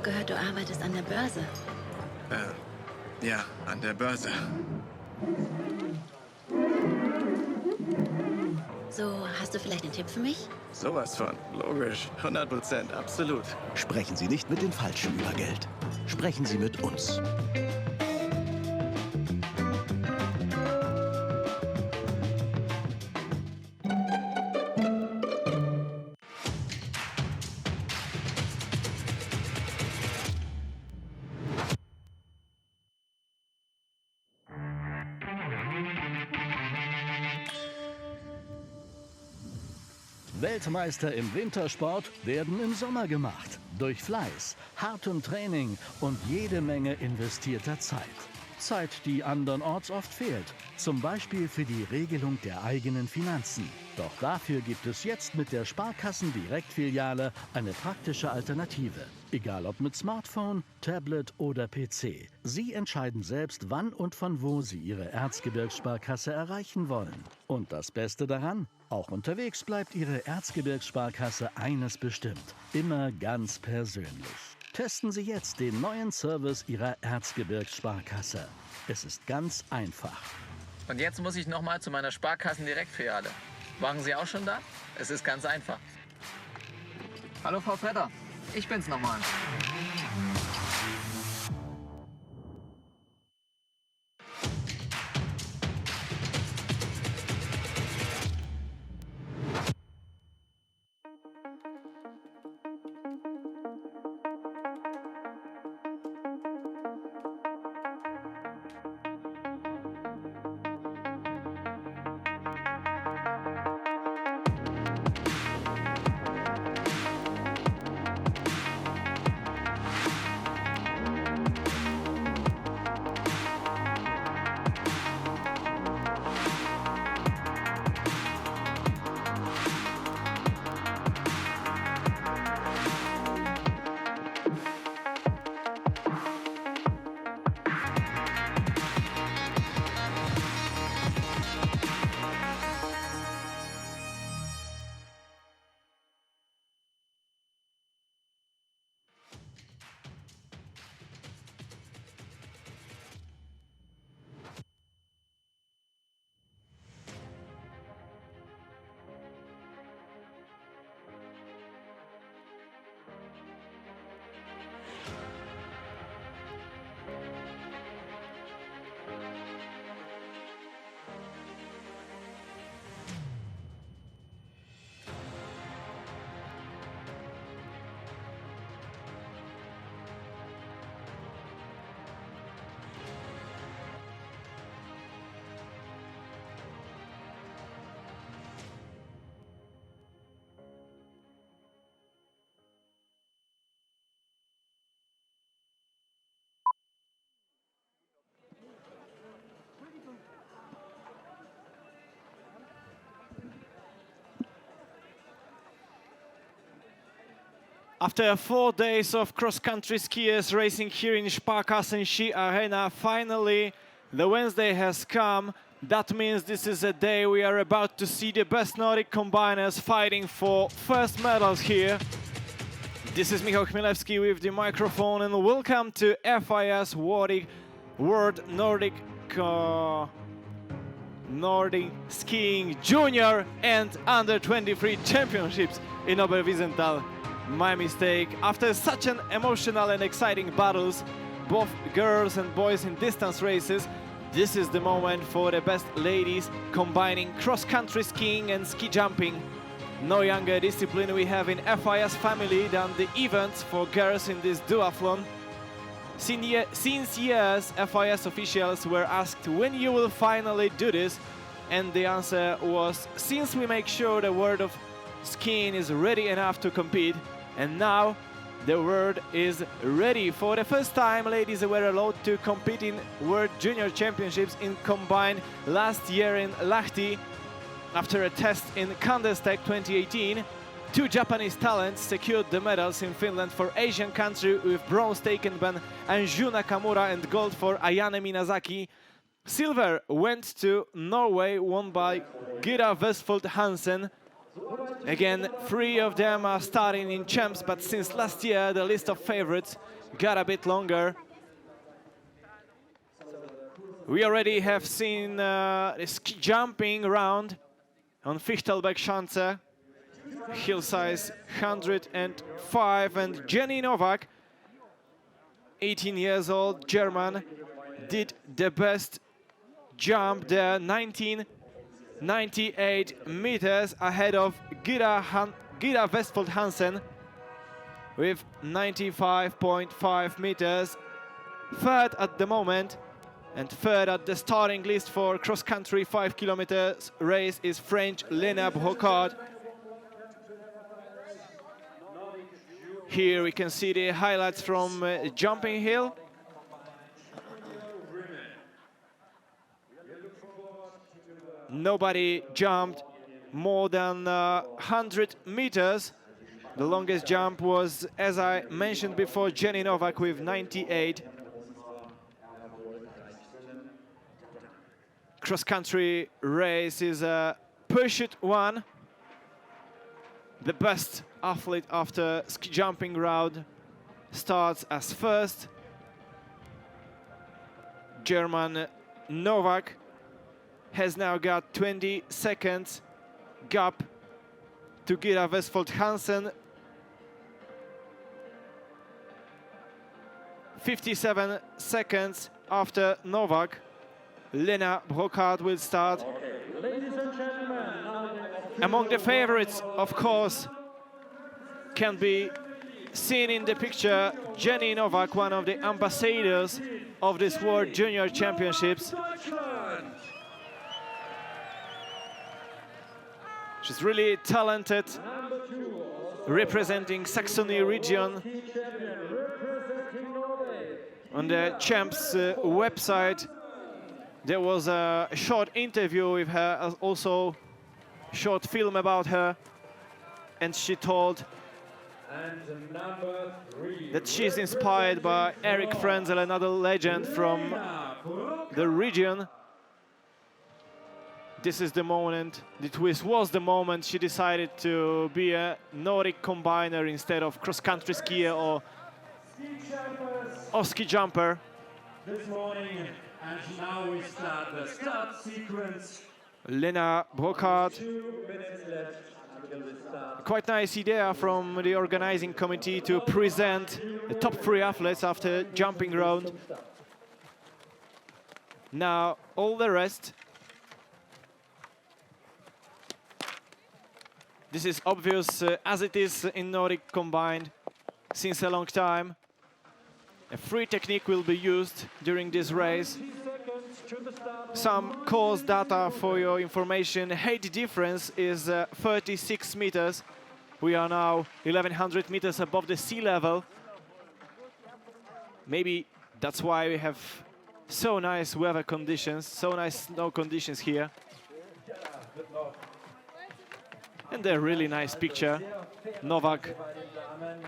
gehört, du arbeitest an der Börse. Ja, an der Börse. So, hast du vielleicht einen Tipp für mich? Sowas von. Logisch. 100%. Absolut. Sprechen Sie nicht mit den Falschen über Geld. Sprechen Sie mit uns. Weltmeister im Wintersport werden im Sommer gemacht. Durch Fleiß, hartem Training und jede Menge investierter Zeit. Zeit, die andernorts oft fehlt. Zum Beispiel für die Regelung der eigenen Finanzen. Doch dafür gibt es jetzt mit der Sparkassen-Direktfiliale eine praktische Alternative. Egal ob mit Smartphone, Tablet oder PC. Sie entscheiden selbst, wann und von wo Sie Ihre Erzgebirgssparkasse erreichen wollen. Und das Beste daran? Auch unterwegs bleibt Ihre Erzgebirgssparkasse eines bestimmt. Immer ganz persönlich. Testen Sie jetzt den neuen Service Ihrer Erzgebirgssparkasse. Es ist ganz einfach. Und jetzt muss ich nochmal zu meiner Sparkassen-Direktfiliale. Waren Sie auch schon da? Es ist ganz einfach. Hallo Frau Vetter, ich bin's nochmal. After 4 days of cross-country skiers racing here in Sparkassen Ski Arena, finally the Wednesday has come. That means this is a day we are about to see the best Nordic combiners fighting for first medals here. This is Michał Chmielewski with the microphone, and welcome to FIS World Nordic Skiing Junior and Under 23 Championships in Oberwiesenthal. My mistake. After such an emotional and exciting battles, both girls and boys in distance races, this is the moment for the best ladies combining cross-country skiing and ski jumping. No younger discipline we have in FIS family than the events for girls in this duathlon. Since years, FIS officials were asked when you will finally do this, and the answer was since we make sure the world of skiing is ready enough to compete. And now the world is ready. For the first time, ladies were allowed to compete in World Junior Championships in combined last year in Lahti. After a test in Gundersen 2018, 2 Japanese talents secured the medals in Finland for Asian country, with bronze taken by Anju Nakamura and gold for Ayane Minazaki. Silver went to Norway, won by Gyra Vestfold Hansen. Again, 3 of them are starting in champs, but since last year the list of favorites got a bit longer. We already have seen the ski jumping round on Fichtelbergschanze, hill size 105, and Jenny Novak, 18 years old, German, did the best jump there, 1998 meters ahead of Gira Westfold Hansen with 95.5 meters. Third at the moment, and third at the starting list for cross-country 5 kilometers race is French Lena Brocard. Here we can see the highlights from jumping hill. Nobody jumped more than 100 meters. The longest jump was, as I mentioned before, Jenny Novak with 98. Cross-country race is a pursuit one. The best athlete after ski jumping round starts as first. German Novak has now got 20 seconds gap to Gira Westfold Hansen. 57 seconds after Novak. Lena Brocard will start. Ladies and gentlemen, Among the favorites, of course, can be seen in the picture Jenny Novak, one of the ambassadors of this World Junior Championships. She's really talented, representing Saxony region. On the Champs website, there was a short interview with her, also a short film about her, and she told that she's inspired by Eric Frenzel, another legend from the region. This is the moment, this was the moment she decided to be a Nordic combiner instead of cross-country skier or ski jumper. this morning, and now we start the start sequence. Lena Brocard. 2 minutes left until we start. Quite nice idea from the organizing committee to present the top 3 athletes after jumping round. Now all the rest. This is obvious as it is in Nordic Combined since a long time. A free technique will be used during this race. Some course data for your information. Height difference is 36 meters. We are now 1100 meters above the sea level. Maybe that's why we have so nice weather conditions, so nice snow conditions here. And a really nice picture. Novak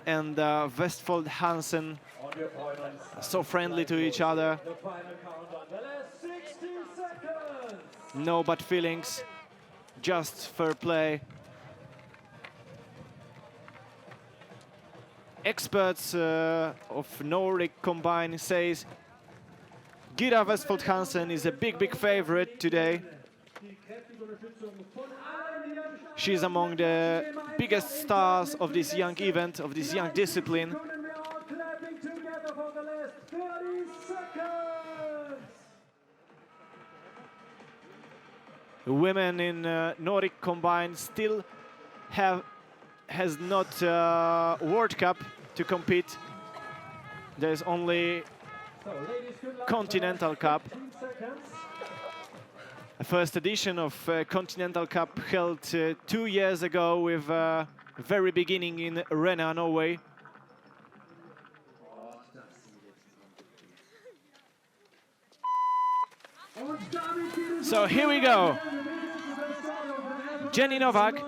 and Westfold Hansen, so friendly to each other. No bad feelings, just fair play. Experts of Nordic Combined says Gira Westfold Hansen is a big favorite today. She's among the biggest stars of this young event, of this young discipline. The women in Nordic Combined still has not World Cup to compete. There's only Continental Cup. The first edition of Continental Cup held 2 years ago with very beginning in Rena, Norway. So here we go. Jenny Novak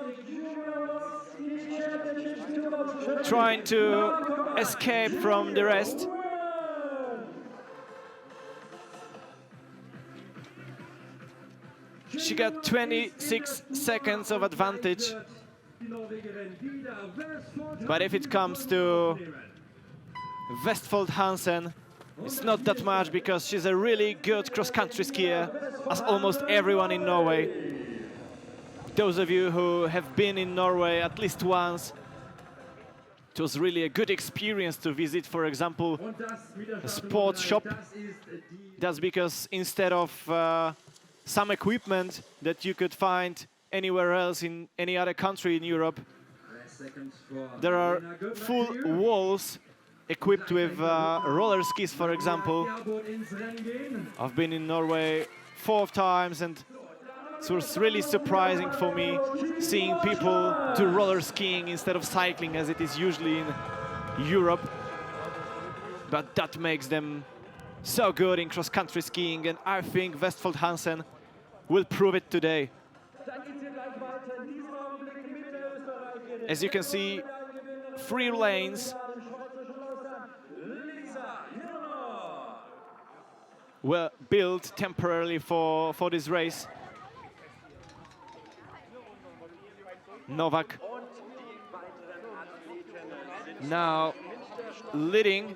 trying to escape from the rest. She got 26 seconds of advantage But if it comes to Vestfold Hansen, it's not that much because she's a really good cross-country skier, as almost everyone in Norway. Those of you who have been in Norway at least once, it was really a good experience to visit, for example, a sports shop. That's because instead of some equipment that you could find anywhere else in any other country in Europe, there are full walls equipped with roller skis, for example. I've been in Norway 4 times, and it was really surprising for me seeing people do roller skiing instead of cycling as it is usually in Europe. But that makes them so good in cross-country skiing, and I think Vestfold Hansen will prove it today. As you can see, 3 lanes were built temporarily for this race. Novak now leading.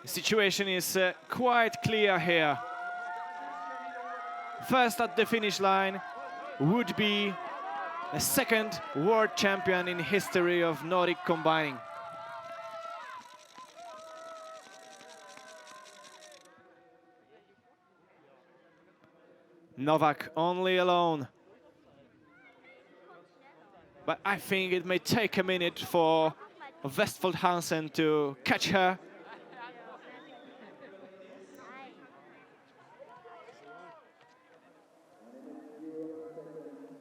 The situation is quite clear here. First at the finish line would be the 2nd world champion in history of Nordic combining. Novak only alone. But I think it may take a minute for Vestfold Hansen to catch her.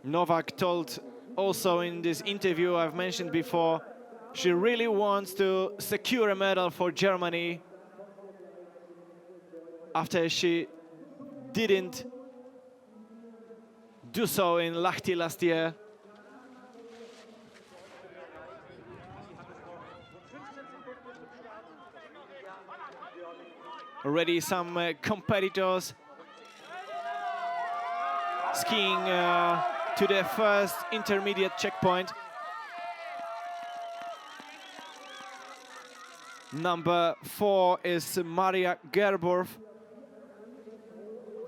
Novak told also in this interview I've mentioned before, she really wants to secure a medal for Germany after she didn't do so in Lahti last year. Already some competitors skiing to their first intermediate checkpoint. Number 4 is Maria Gerborf,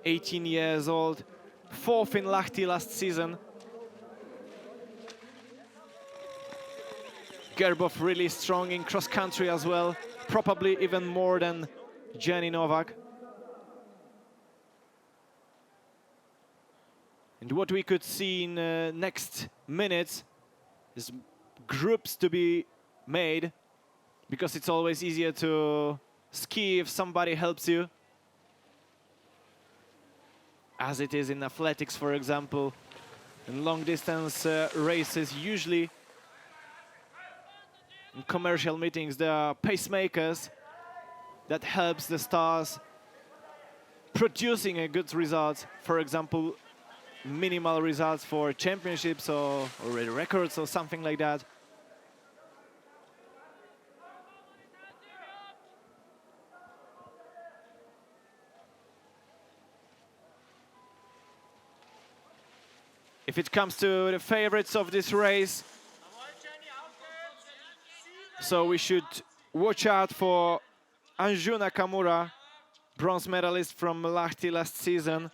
18 years old, 4th in Lahti last season. Gerborf really strong in cross-country as well, probably even more than Jenny Novak. And what we could see in next minutes is groups to be made, because it's always easier to ski if somebody helps you, as it is in athletics, for example. In long distance races, usually in commercial meetings, there are pacemakers that helps the stars producing a good result. For example, minimal results for championships or already records or something like that. If it comes to the favorites of this race, so we should watch out for Anju Nakamura, bronze medalist from Lahti last season.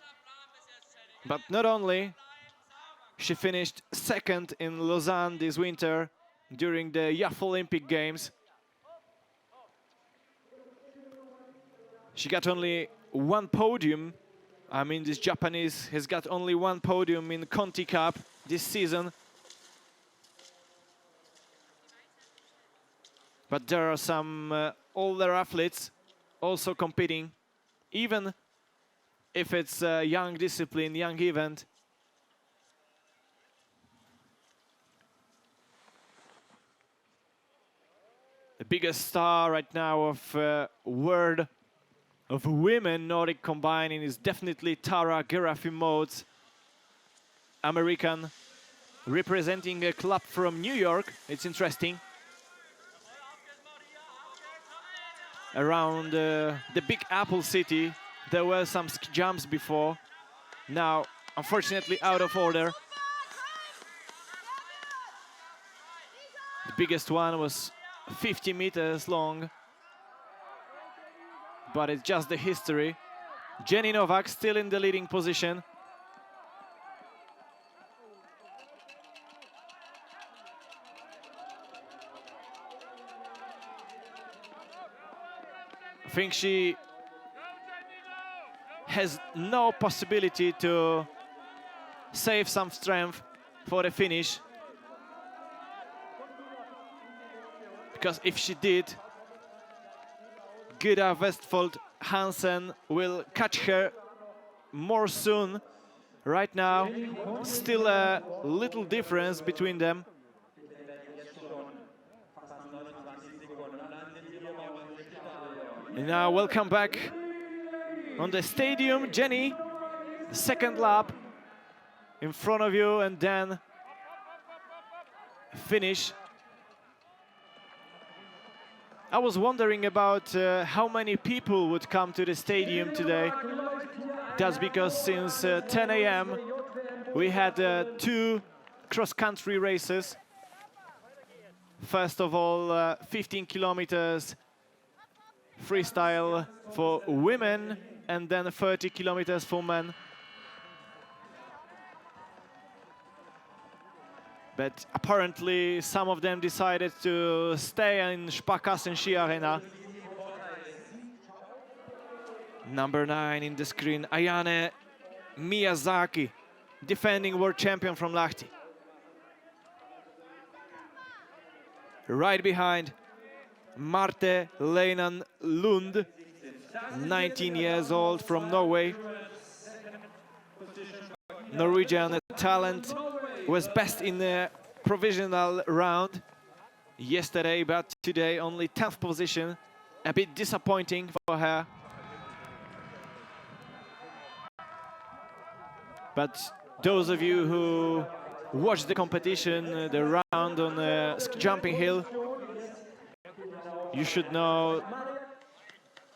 But not only, she finished 2nd in Lausanne this winter during the Youth Olympic Games. She got only 1 podium. I mean, this Japanese has got only 1 podium in Conti Cup this season. But there are some older athletes also competing, even if it's a young discipline, young event. The biggest star right now of world of women Nordic combining is definitely Tara Gerafimov, American, representing a club from New York. It's interesting. around the Big Apple city. There were some ski jumps before. Now, unfortunately, out of order. The biggest one was 50 meters long. But it's just the history. Jenny Novak still in the leading position. I think she has no possibility to save some strength for the finish. Because if she did, Gyda Westfold Hansen will catch her more soon. Right now, still a little difference between them. And now welcome back on the stadium. Jenny, the second lap in front of you, and then finish. I was wondering about how many people would come to the stadium today. That's because since 10 a.m. we had 2 cross-country races. First of all, 15 kilometers freestyle for women, and then 30 kilometers for men. But apparently some of them decided to stay in Sparkassen Ski Arena. Number 9 in the screen, Ayane Miyazaki, defending world champion from Lahti. Right behind, Marte Leinan Lund, 19 years old from Norway. Norwegian talent, was best in the provisional round yesterday, but today only 10th position. A bit disappointing for her. But those of you who watched the competition, the round on the jumping hill, you should know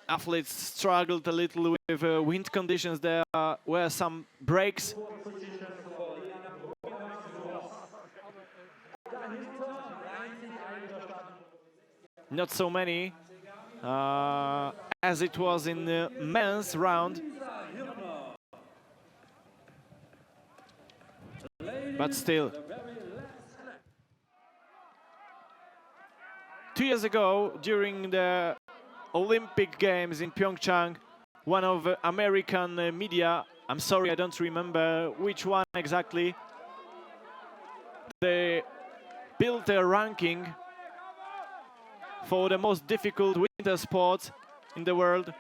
athletes struggled a little with wind conditions. There were some breaks. Not so many as it was in the men's round. But still. 2 years ago, during the Olympic Games in Pyeongchang, one of American media, I'm sorry, I don't remember which one exactly, they built a ranking for the most difficult winter sport in the world.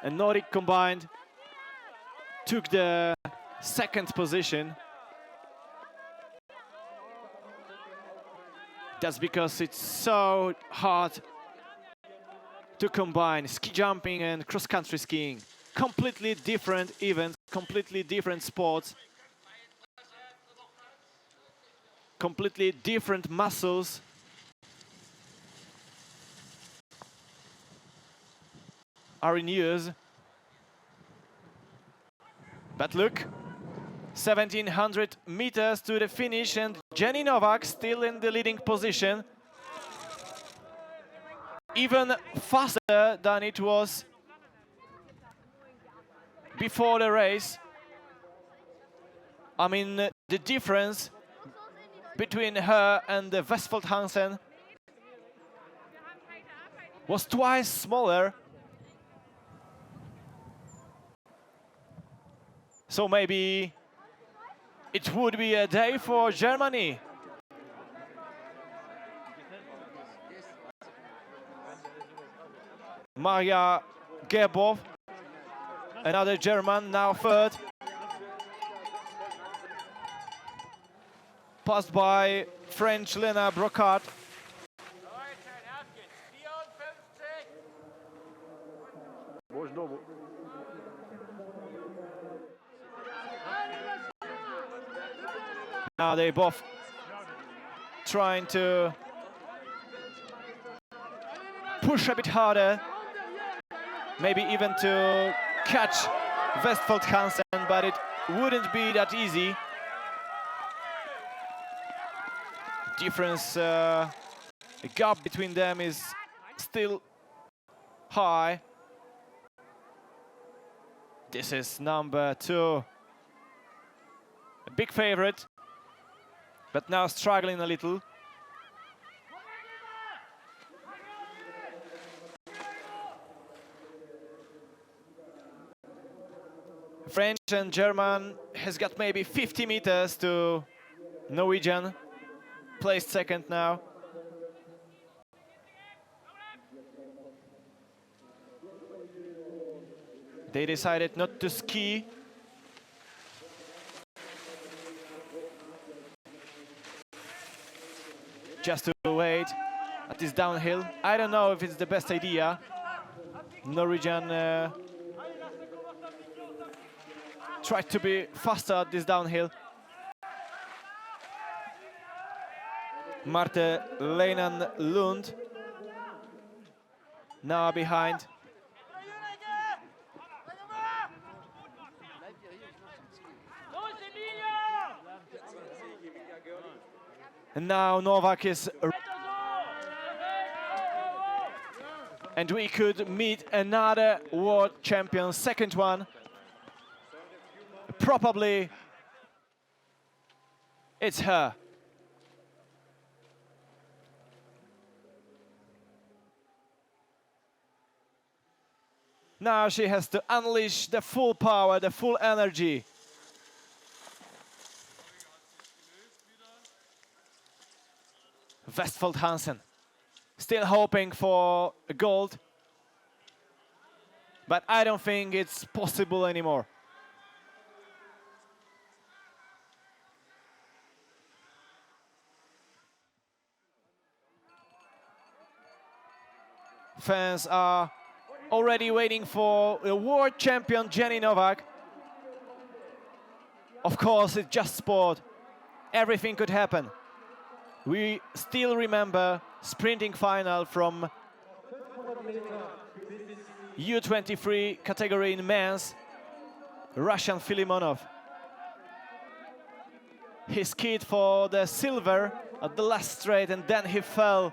And Nordic Combined took the second position. That's because it's so hard to combine ski jumping and cross-country skiing. Completely different events, completely different sports, completely different muscles. Are in use. But look, 1700 meters to the finish, and Jenny Novak still in the leading position. Even faster than it was before the race. I mean, the difference between her and the Westfold Hansen was twice smaller. So maybe it would be a day for Germany. Maria Gerbov, another German, now third. Passed by French Lena Brocard. Now they both trying to push a bit harder, maybe even to catch Westfold Hansen, but it wouldn't be that easy. Difference, the gap between them is still high. This is number 2. A big favorite, but now struggling a little. French and German has got maybe 50 meters to Norwegian, placed second now. They decided not to ski. Just to wait at this downhill. I don't know if it's the best idea. Norwegian tried to be faster at this downhill. Marte Leinan Lund now behind. And now Novak is... And we could meet another world champion, second one. Probably it's her. Now she has to unleash the full power, the full energy. Westfold Hansen still hoping for a gold, but I don't think it's possible anymore. Fans are already waiting for the world champion Jenny Novak. Of course, it's just sport. Everything could happen. We still remember sprinting final from U23 category in men's, Russian Filimonov. He skied for the silver at the last straight and then he fell.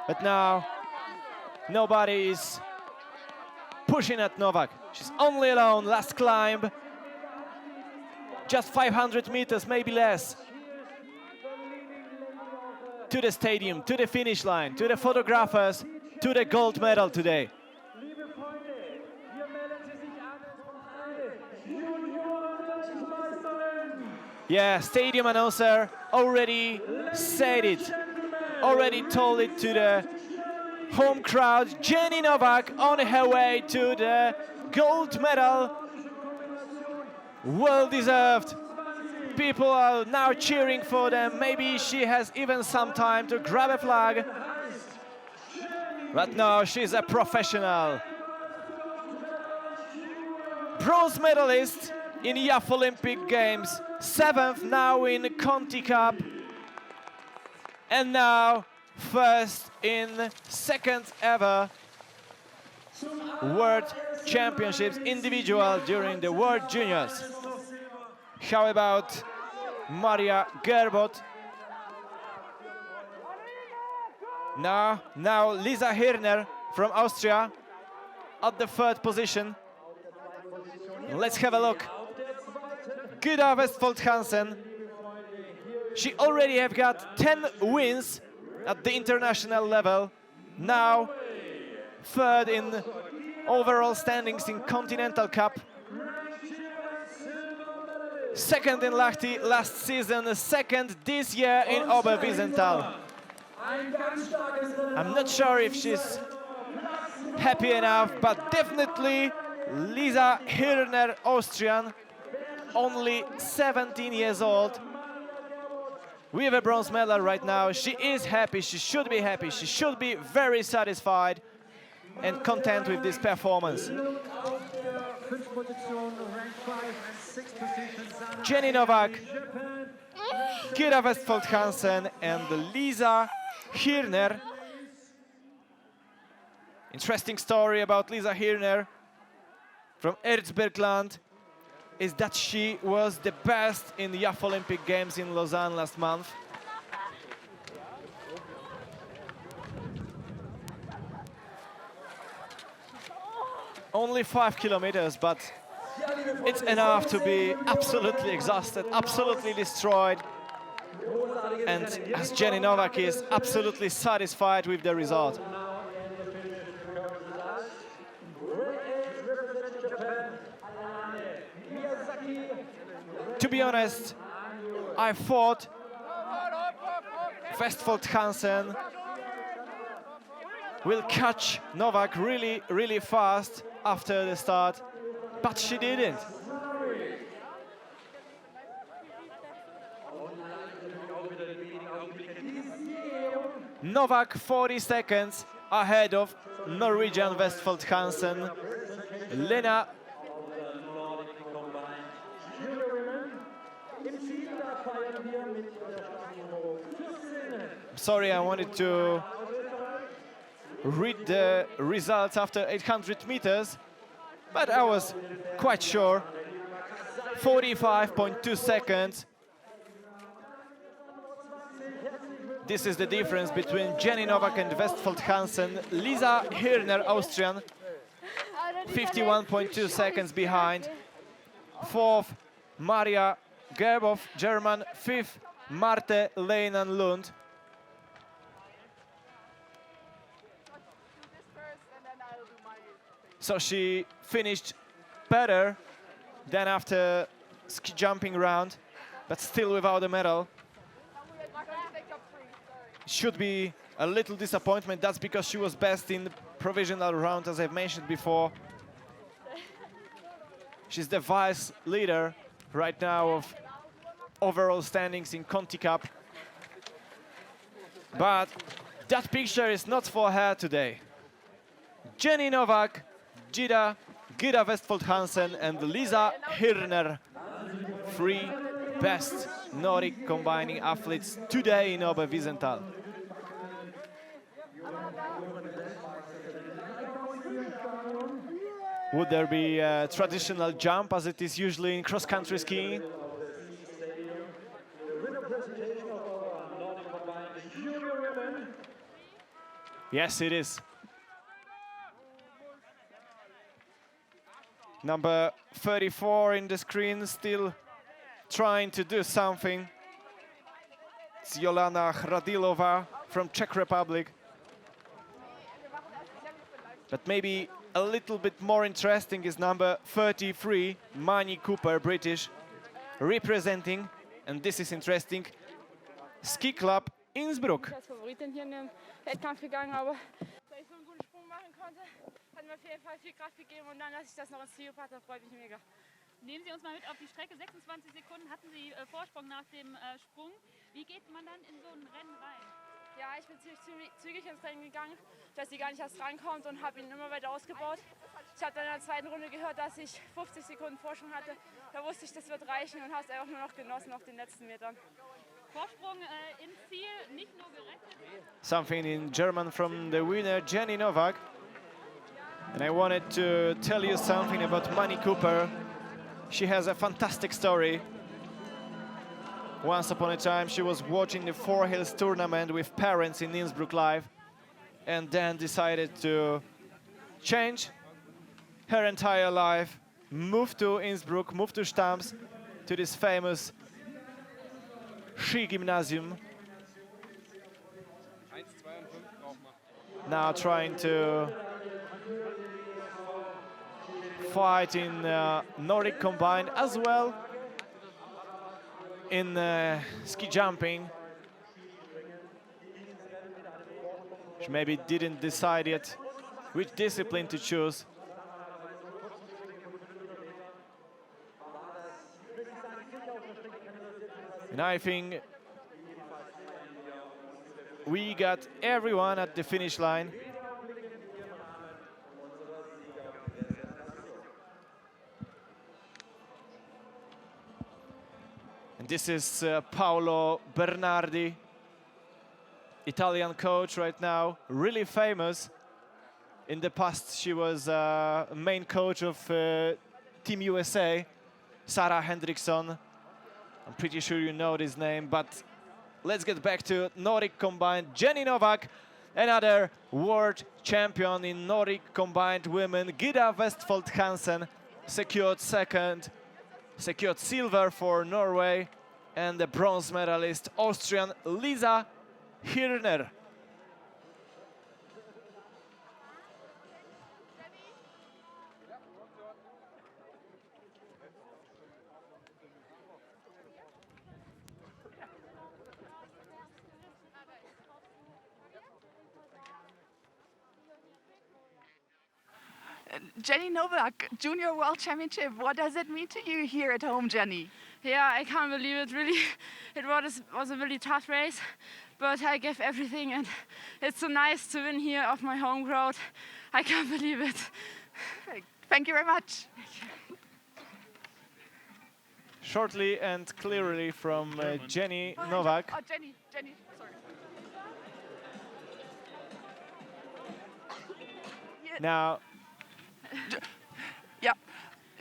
But now, nobody is pushing at Novak. She's only alone, last climb. Just 500 meters, maybe less. To the stadium, to the finish line, to the photographers, to the gold medal today. Yeah, stadium announcer already said it. Already told it to the home crowd. Jenny Novak on her way to the gold medal. Well deserved. People are now cheering for them. Maybe she has even some time to grab a flag. But no, she's a professional. Bronze medalist in Youth Olympic Games. 7th now in Conti Cup. And now, first in second ever World Championships individual during the World Juniors. How about Maria Gerbot? Now Lisa Hirner from Austria at the 3rd position. Let's have a look. Gyda Westfold Hansen. She already have got 10 wins at the international level. Now 3rd in overall standings in Continental Cup. 2nd in Lahti last season, 2nd this year in Oberwiesenthal. I'm not sure if she's happy enough, but definitely Lisa Hirner, Austrian, only 17 years old. We have a bronze medal right now. She is happy, she should be happy, she should be very satisfied and content with this performance. Jenny Novak, Gyda Westfold Hansen and Lisa Hirner. Interesting story about Lisa Hirner from Erzbergland is that she was the best in the Youth Olympic Games in Lausanne last month. Only 5 kilometers, but it's enough to be absolutely exhausted, absolutely destroyed. And as Jenny Novak is absolutely satisfied with the result. To be honest, I thought Westfold Hansen will catch Novak really fast after the start, but she didn't. Novak 40 seconds ahead of Norwegian Westfold Hansen. Lena sorry, I wanted to read the results after 800 meters, but I was quite sure. 45.2 seconds. This is the difference between Jenny Novak and Westfold Hansen. Lisa Hirner, Austrian, 51.2 seconds behind. Fourth, Maria Gerbov, German. Fifth, Marte Leinan Lund. So she finished better than after ski jumping round, but still without a medal. Should be a little disappointment. That's because she was best in the provisional round, as I've mentioned before. She's the vice leader right now of overall standings in Conti Cup. But that picture is not for her today. Jenny Novak, Gida Westfold Hansen and Lisa Hirner, three best Nordic combining athletes today in Oberwiesenthal. Would there be a traditional jump as it is usually in cross-country skiing? Yes, it is. Number 34 in the screen, still trying to do something. It's Jolana Hradilova from Czech Republic. But maybe a little bit more interesting is number 33, Mani Cooper, British, representing, and this is interesting, Ski Club Innsbruck. Als Favoritin hier in den Wettkampf gegangen, aber weil ich so einen guten Sprung machen konnte, hat mir auf jeden Fall viel Kraft gegeben und dann, dass ich das noch ins Ziel hatte, freut mich mega. Nehmen Sie uns mal mit auf die Strecke. 26 Sekunden hatten Sie Vorsprung nach dem Sprung. Wie geht man dann in so ein Rennen rein? Ja, ich bin ziemlich zügig ins Rennen gegangen, dass sie gar nicht erst rankommt und habe ihn immer weiter ausgebaut. Ich habe dann in der zweiten Runde gehört, dass ich 50 Sekunden Vorsprung hatte. Da wusste ich, das wird reichen und habe es einfach nur noch genossen auf den letzten Metern. Vorsprung ins Ziel, nicht nur gerettet. Something in German from the winner, Jenny Novak. And I wanted to tell you something about Mani Cooper. She has a fantastic story. Once upon a time, she was watching the Four Hills tournament with parents in Innsbruck live, and then decided to change her entire life, move to Innsbruck, move to Stams, to this famous ski gymnasium. Now trying to fight in Nordic Combined as well in ski jumping. She maybe didn't decide yet which discipline to choose. And I think we got everyone at the finish line. And this is Paolo Bernardi, Italian coach right now, really famous. In the past, she was main coach of Team USA, Sarah Hendrickson. I'm pretty sure you know this name, but let's get back to Nordic Combined. Jenny Novak, another world champion in Nordic Combined women. Gida Westfold Hansen secured silver for Norway, and the bronze medalist, Austrian Lisa Hirner. Jenny Novak, Junior World Championship. What does it mean to you here at home, Jenny? Yeah, I can't believe it. Really, it was a really tough race, but I gave everything, and it's so nice to win here off my home crowd. I can't believe it. Thank you very much. Shortly and clearly from Jenny Novak. Oh, Jenny, sorry. Now, Ja,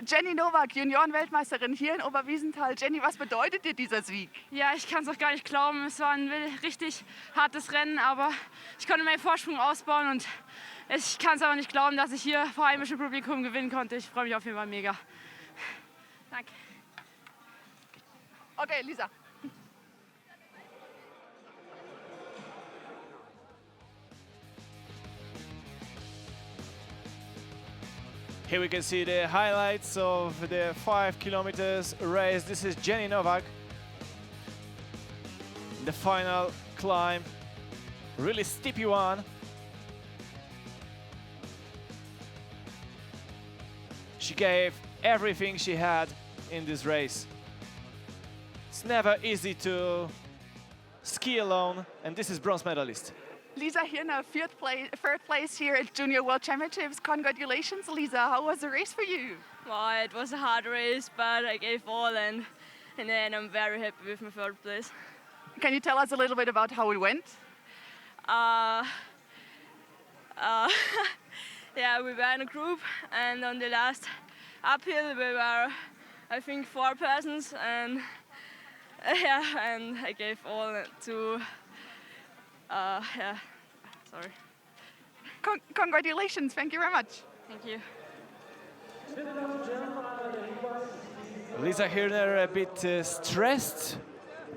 Jenny Novak, Juniorenweltmeisterin hier in Oberwiesenthal. Jenny, was bedeutet dir dieser Sieg? Ja, ich kann es auch gar nicht glauben. Es war ein richtig hartes Rennen, aber ich konnte meinen Vorsprung ausbauen und ich kann es aber nicht glauben, dass ich hier vor heimischem Publikum gewinnen konnte. Ich freue mich auf jeden Fall mega. Danke. Okay, Lisa. here we can see the highlights of the 5 kilometers race. This is Jenny Novak. The final climb, really steepy one. She gave everything she had in this race. It's never easy to ski alone, and this is bronze medalist. Lisa Hirner, third place here at Junior World Championships. Congratulations, Lisa. How was the race for you? Well, it was a hard race, but I gave all, and in the end, I'm very happy with my third place. Can you tell us a little bit about how it went? Yeah, we were in a group, and on the last uphill, we were, I think, 4 persons, and yeah, and I gave all to. Yeah, sorry. Congratulations, thank you very much. Thank you. Lisa Hirner a bit stressed,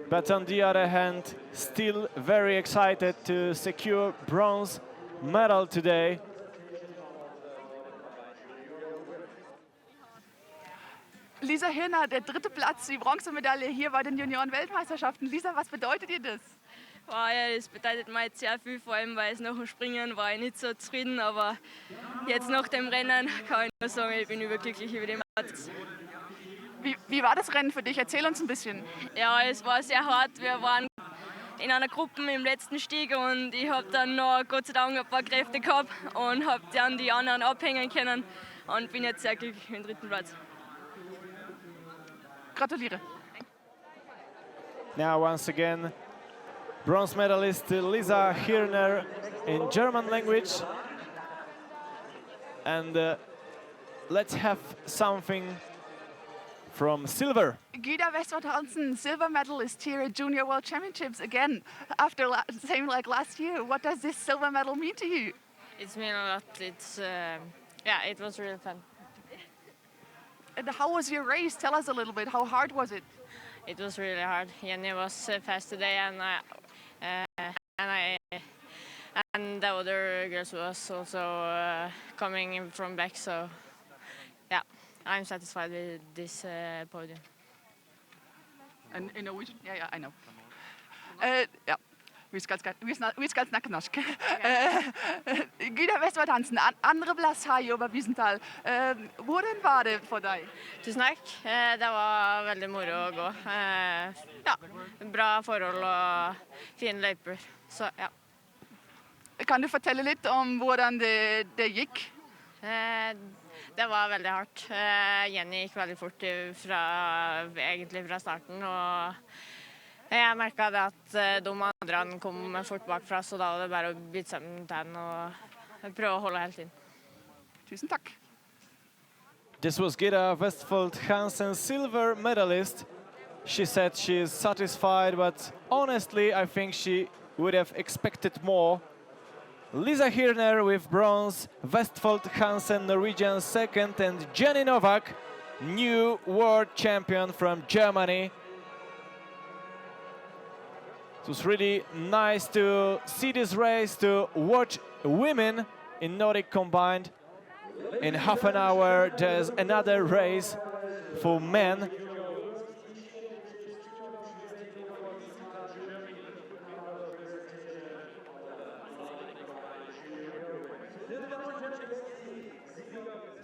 but on the other hand, still very excited to secure bronze medal today. Lisa Hirner, der 3. Platz, die Bronzemedaille hier bei den Junioren-Weltmeisterschaften. Lisa, was bedeutet dir das? Wow, ja, das bedeutet mir jetzt sehr viel, vor allem weil es nach dem Springen war ich nicht so zufrieden, aber jetzt nach dem Rennen kann ich nur sagen, ich bin überglücklich über den Platz. Wie war das Rennen für dich? Erzähl uns ein bisschen. Ja, es war sehr hart. Wir waren in einer Gruppe im letzten Stieg und ich habe dann noch Gott sei Dank ein paar Kräfte gehabt und habe dann die anderen abhängen können und bin jetzt sehr glücklich mit dem 3. Platz. Gratuliere. Now once again, bronze medalist Lisa Hirner in German language. And let's have something from silver. Gida Westfold Hansen, silver medalist here at Junior World Championships again. After same like last year, what does this silver medal mean to you? It's mean a lot. It's yeah, it was really fun. And how was your race? Tell us a little bit. How hard was it? It was really hard. Jenny was fast today, and the other girls was also coming in from back. So yeah, I'm satisfied with this podium. And in Norwegian? Yeah, I know. Ja. Vi skal snakke norsk. Gida Westfold Hansen, andre plass her i Oberwiesenthal. Hvordan var det for deg? Tusen takk. Det var veldig moro å gå. Ja, bra forhold og fine løyper. Så ja. Kan du fortelle litt om hvordan det gikk? Det var veldig hardt. Jenny gikk veldig fort egentlig fra starten. Og Jeg merket det at de andre kom fort bakfra, så da var det bare å bite sammen tennene og prøve å holde hele tiden. Tusen takk. This was Gita Westfold Hansen, silver medalist. She said she's satisfied, but honestly, I think she would have expected more. Lisa Hirner with bronze, Westfold Hansen, Norwegian second, and Jenny Novak, new world champion from Germany. It was really nice to see this race, to watch women in Nordic Combined. In half an hour, there's another race for men.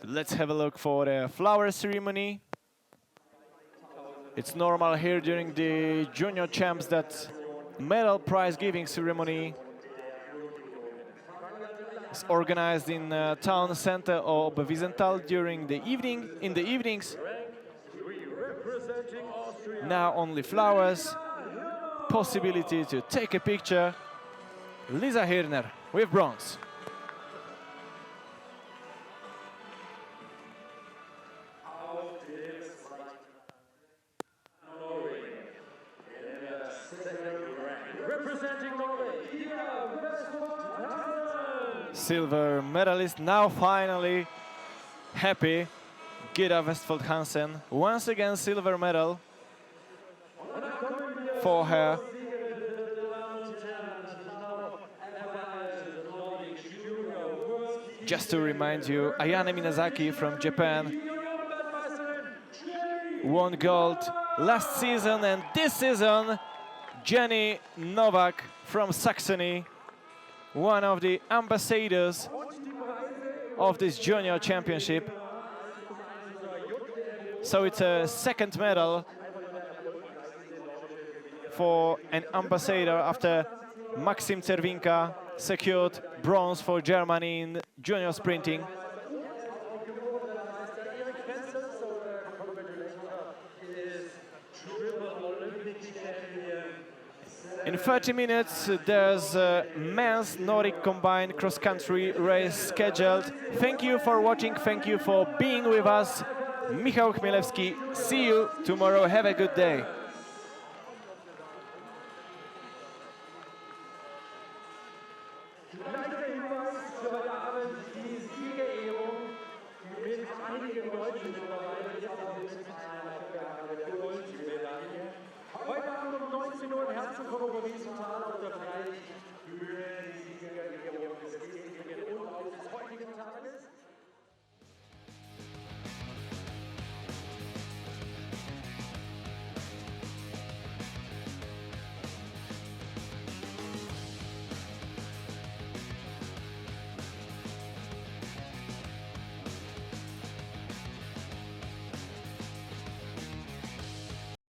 Let's have a look for the flower ceremony. It's normal here during the junior champs that medal prize giving ceremony is organized in town center of Oberwiesenthal during the evening. In the evenings, now only flowers, possibility to take a picture. Lisa Hirner with bronze. Silver medalist, now finally happy. Gita Westfold Hansen, once again silver medal for her. Just to remind you, Ayane Minazaki from Japan won gold last season, and this season Jenny Novak from Saxony, one of the ambassadors of this junior championship. So it's a second medal for an ambassador after Maxim Czerwinka secured bronze for Germany in junior sprinting. In 30 minutes, there's a men's Nordic Combined cross-country race scheduled. Thank you for watching, thank you for being with us. Michał Chmielewski, see you tomorrow, have a good day. Heute Abend um 19 Uhr im Herzen von Oberwiesenthal auf der Freilichtbühne.